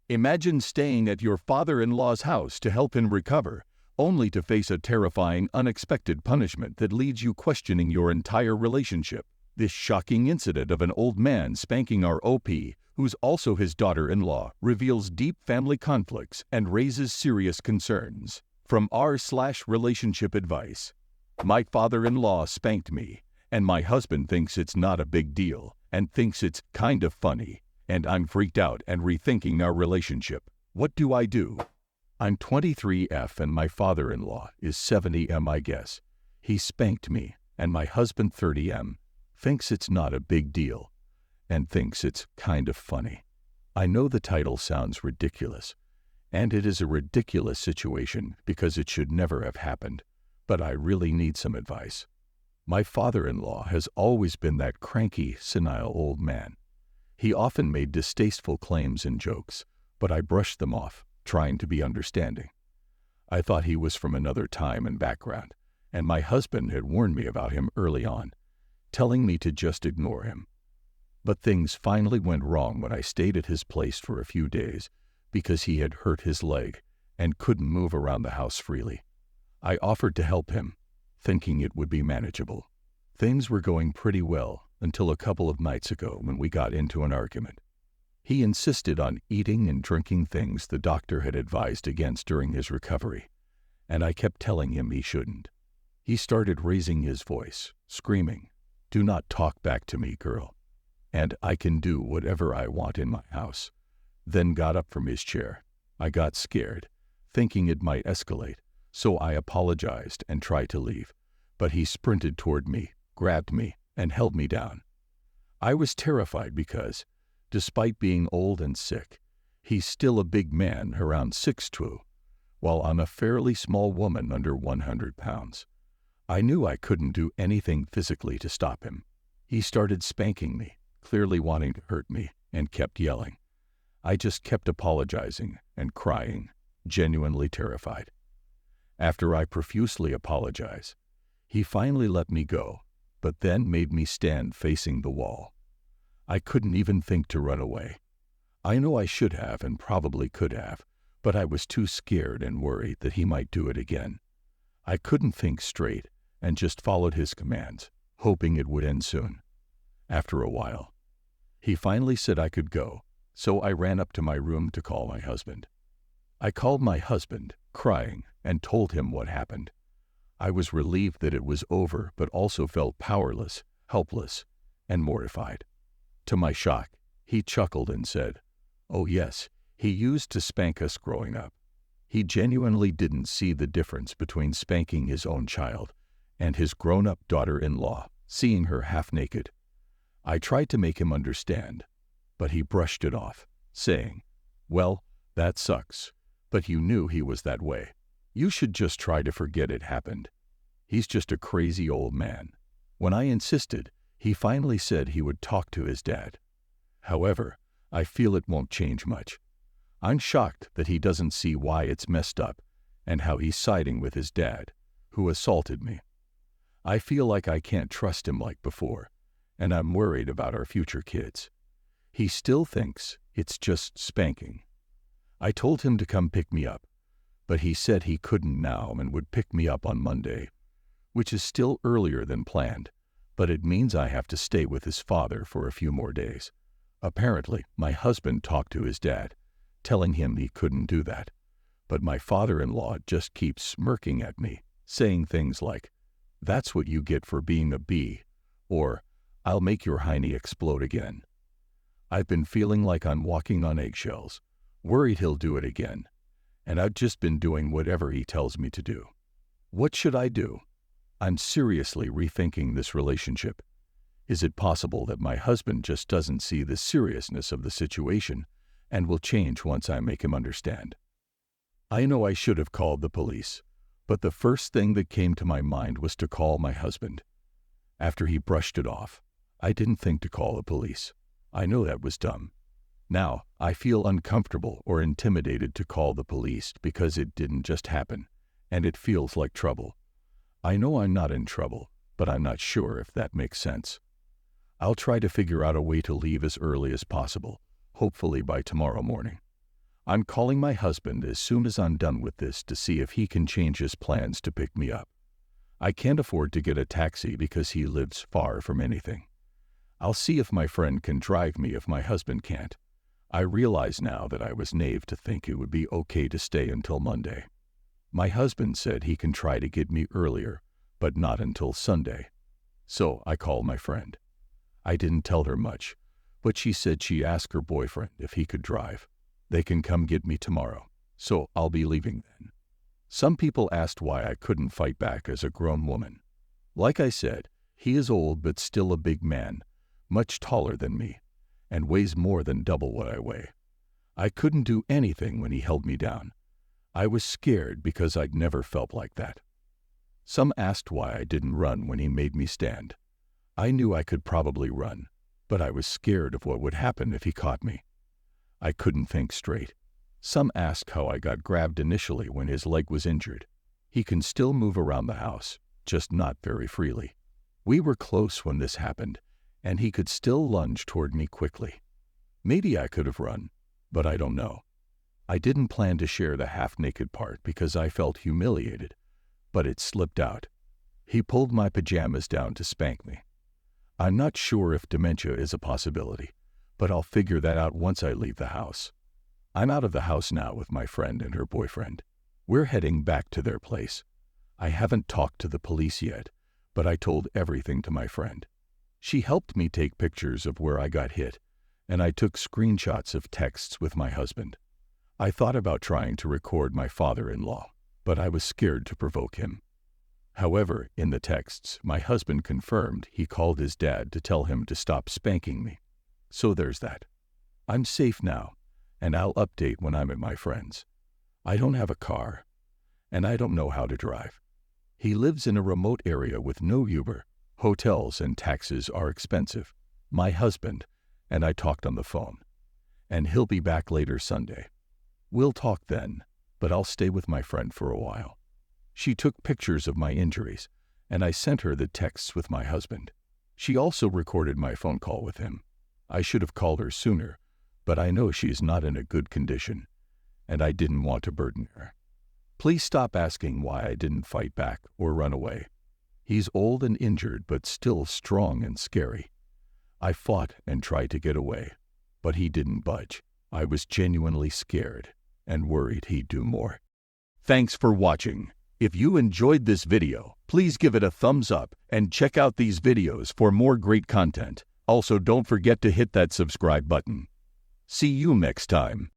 Imagine staying at your father-in-law's house to help him recover, only to face a terrifying, unexpected punishment that leaves you questioning your entire relationship. This shocking incident of an old man spanking our OP, who's also his daughter-in-law, reveals deep family conflicts and raises serious concerns. From r/relationship advice. My father-in-law spanked me, and my husband thinks it's not a big deal and thinks it's kind of funny, and I'm freaked out and rethinking our relationship. What do I do? I'm 23F and my father-in-law is 70M, I guess. He spanked me, and my husband 30M thinks it's not a big deal and thinks it's kind of funny. I know the title sounds ridiculous, and it is a ridiculous situation because it should never have happened, but I really need some advice. My father-in-law has always been that cranky, senile old man. He often made distasteful claims and jokes, but I brushed them off, trying to be understanding. I thought he was from another time and background, and my husband had warned me about him early on, telling me to just ignore him. But things finally went wrong when I stayed at his place for a few days because he had hurt his leg and couldn't move around the house freely. I offered to help him, thinking it would be manageable. Things were going pretty well until a couple of nights ago when we got into an argument. He insisted on eating and drinking things the doctor had advised against during his recovery, and I kept telling him he shouldn't. He started raising his voice, screaming, "Do not talk back to me, girl, and I can do whatever I want in my house," then got up from his chair. I got scared, thinking it might escalate, so I apologized and tried to leave, but he sprinted toward me, grabbed me, and held me down. I was terrified because, despite being old and sick, he's still a big man around 6'2", while I'm a fairly small woman under 100 pounds. I knew I couldn't do anything physically to stop him. He started spanking me, clearly wanting to hurt me, and kept yelling. I just kept apologizing and crying, genuinely terrified. After I profusely apologized, he finally let me go, but then made me stand facing the wall. I couldn't even think to run away. I know I should have and probably could have, but I was too scared and worried that he might do it again. I couldn't think straight and just followed his commands, hoping it would end soon. After a while, he finally said I could go, so I ran up to my room to call my husband. I called my husband, crying, and told him what happened. I was relieved that it was over, but also felt powerless, helpless, and mortified. To my shock, he chuckled and said, "Oh yes, he used to spank us growing up." He genuinely didn't see the difference between spanking his own child and his grown-up daughter-in-law, seeing her half-naked. I tried to make him understand, but he brushed it off, saying, "Well, that sucks, but you knew he was that way. You should just try to forget it happened. He's just a crazy old man." When I insisted, he finally said he would talk to his dad. However, I feel it won't change much. I'm shocked that he doesn't see why it's messed up and how he's siding with his dad, who assaulted me. I feel like I can't trust him like before, and I'm worried about our future kids. He still thinks it's just spanking. I told him to come pick me up, but he said he couldn't now and would pick me up on Monday, which is still earlier than planned, but it means I have to stay with his father for a few more days. Apparently, my husband talked to his dad, telling him he couldn't do that, but my father-in-law just keeps smirking at me, saying things like, "That's what you get for being a bee," or, "I'll make your hiney explode again." I've been feeling like I'm walking on eggshells, worried he'll do it again, and I've just been doing whatever he tells me to do. What should I do? I'm seriously rethinking this relationship. Is it possible that my husband just doesn't see the seriousness of the situation and will change once I make him understand? I know I should have called the police, but the first thing that came to my mind was to call my husband. After he brushed it off, I didn't think to call the police. I know that was dumb. Now, I feel uncomfortable or intimidated to call the police because it didn't just happen, and it feels like trouble. I know I'm not in trouble, but I'm not sure if that makes sense. I'll try to figure out a way to leave as early as possible, hopefully by tomorrow morning. I'm calling my husband as soon as I'm done with this to see if he can change his plans to pick me up. I can't afford to get a taxi because he lives far from anything. I'll see if my friend can drive me if my husband can't. I realize now that I was naive to think it would be okay to stay until Monday. My husband said he can try to get me earlier, but not until Sunday. So I called my friend. I didn't tell her much, but she said she asked her boyfriend if he could drive. They can come get me tomorrow, so I'll be leaving then. Some people asked why I couldn't fight back as a grown woman. Like I said, he is old but still a big man, much taller than me, and weighs more than double what I weigh. I couldn't do anything when he held me down. I was scared because I'd never felt like that. Some asked why I didn't run when he made me stand. I knew I could probably run, but I was scared of what would happen if he caught me. I couldn't think straight. Some asked how I got grabbed initially when his leg was injured. He can still move around the house, just not very freely. We were close when this happened, and he could still lunge toward me quickly. Maybe I could have run, but I don't know. I didn't plan to share the half-naked part because I felt humiliated, but it slipped out. He pulled my pajamas down to spank me. I'm not sure if dementia is a possibility, but I'll figure that out once I leave the house. I'm out of the house now with my friend and her boyfriend. We're heading back to their place. I haven't talked to the police yet, but I told everything to my friend. She helped me take pictures of where I got hit, and I took screenshots of texts with my husband. I thought about trying to record my father-in-law, but I was scared to provoke him. However, in the texts, my husband confirmed he called his dad to tell him to stop spanking me. So there's that. I'm safe now, and I'll update when I'm at my friend's. I don't have a car, and I don't know how to drive. He lives in a remote area with no Uber. Hotels and taxis are expensive. My husband and I talked on the phone, and he'll be back later Sunday. We'll talk then, but I'll stay with my friend for a while. She took pictures of my injuries, and I sent her the texts with my husband. She also recorded my phone call with him. I should have called her sooner, but I know she's not in a good condition, and I didn't want to burden her. Please stop asking why I didn't fight back or run away. He's old and injured, but still strong and scary. I fought and tried to get away, but he didn't budge. I was genuinely scared and worried he'd do more. Thanks for watching. If you enjoyed this video, please give it a thumbs up and check out these videos for more great content. Also, don't forget to hit that subscribe button. See you next time.